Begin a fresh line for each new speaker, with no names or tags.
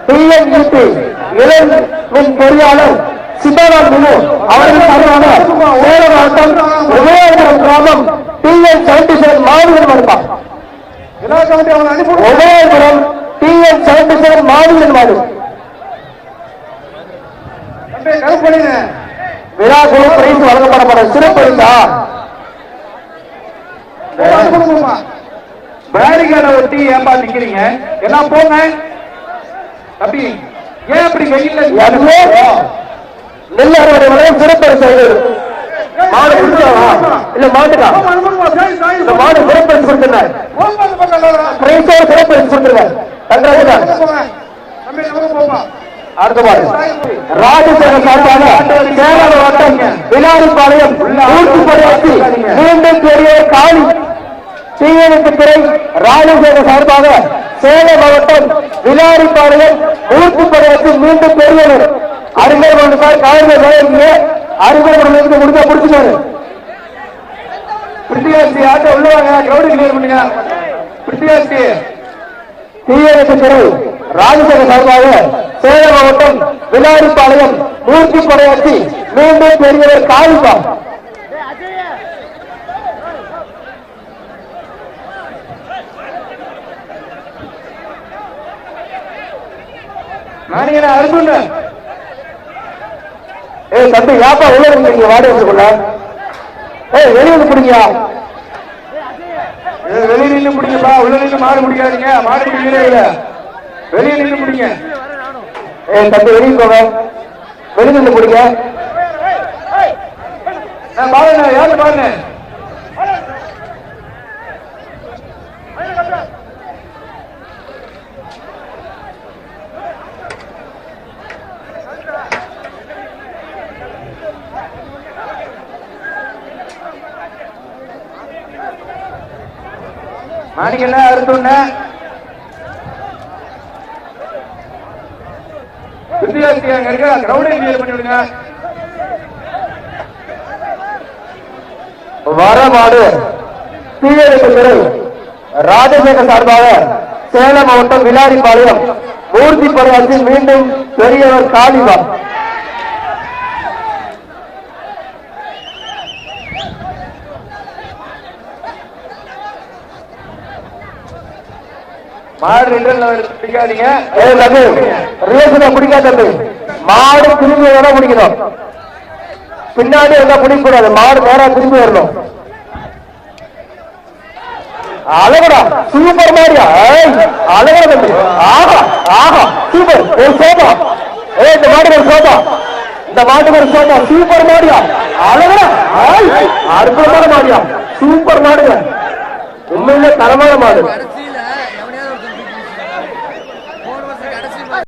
TNEB இளம் பொறியாளர் சிவராம் முனு அவர்கள் சார்பாக சேலம் மாவட்டம் உதயபுரம் கிராமம் TN77 மாவீரன் வருமா உதயபுரம் TN77 மாவீரன் மாடு விழா குழு பிரைஸ் வழங்கப்பட சிறப்பு பரிசா
பேரிகார்டை ஒட்டி ஏன்பா நிக்கிறீங்க? எல்லாம் போங்க அப்படி. ஏன் அப்படி வெயில்ல
நெல் அறுவடை வரையும் சிறப்பு பரிசு மாடு இல்ல மாட்டுக்கா இந்த மாடு சிறப்பு பரிசு கொடுத்துருந்தார் சிறப்பு பரிசு கொடுத்துருக்காரு. அடுத்த மாடு ராஜசேகர் சார்பாக சேலம் மாவட்டம் விளாரிப்பாளையம் ஊர்த்துப்படையாச்சி மீண்டும் பெரிய காளி தீயணைப்பு துறை ராஜசேகர் சார்பாக சேலம் மாவட்டம் விளாரிப்பாளையம் ஊர்த்துப்படையாச்சி மீண்டும் பெரியவர் அறிஞர் ஒன்று சார் காவல்துறை வேலைங்க அறிஞர் முடிஞ்சா முடிச்சுட்டாரு.
பிரிட்டியாசி ஆட்டோ உள்ளவாங்க கிரௌண்ட் கிளியர் பண்ணுங்க. பிரிட்டியாசி
தீயணைப்பு துறை ராஜசேகர் சார்பாக சேலம் மாவட்டம் விளாரிப்பாளையம் மூர்த்தி படையாச்சி மீண்டும் பெரியவர் காளிப்பா
நானீங்க அருந்துங்க.
தம்பி யாப்பா உள்ள இருக்கீங்க வாடகை வச்சுக்கொள்ள வெளியே வந்து பிடிங்கயா
வெளியே நின்று பிடிங்கப்பா. உள்ள நின்று மாடு பிடிக்காதீங்க. மாடு பிடிக்கிறே இல்ல வெளியே நின்று பிடிங்க.
தம்பி வெளியே போங்க வெளியே நின்று பிடிங்க.
பாருங்க யாரு பாருங்க மாணிக்கல அறுத்துண்ண வித்தியாசி அங்க இருக்க கிரௌண்டை கிளியர் பண்ணி விடுங்க.
வரமாடு தீயணைப்பு துறை ராஜசேகர் சார்பாக சேலம் மாவட்டம் விளாரிப்பாளையம் மூர்த்தி படையாச்சி மீண்டும் பெரியவர் காளிவா
மாடு பிடிக்காதீங்க.
பிடிக்காது மாடு திரும்பி வேணா பிடிக்கணும். பின்னாடி இருந்தா பிடிக்க கூடாது. மாடு நேரா திரும்பி வரணும். அழகடா சூப்பர் மாடியா அழகடா தம்பி. ஆஹா ஆஹா சூப்பர் ஒரு சோபா. இந்த மாட்டுக்கு ஒரு சோபா. இந்த மாட்டுக்கு ஒரு சோபா. சூப்பர் மாடியா அழகடா அற்புதமான மாடியா சூப்பர் மாடுங்க. உண்மையிலே தரமான மாடு.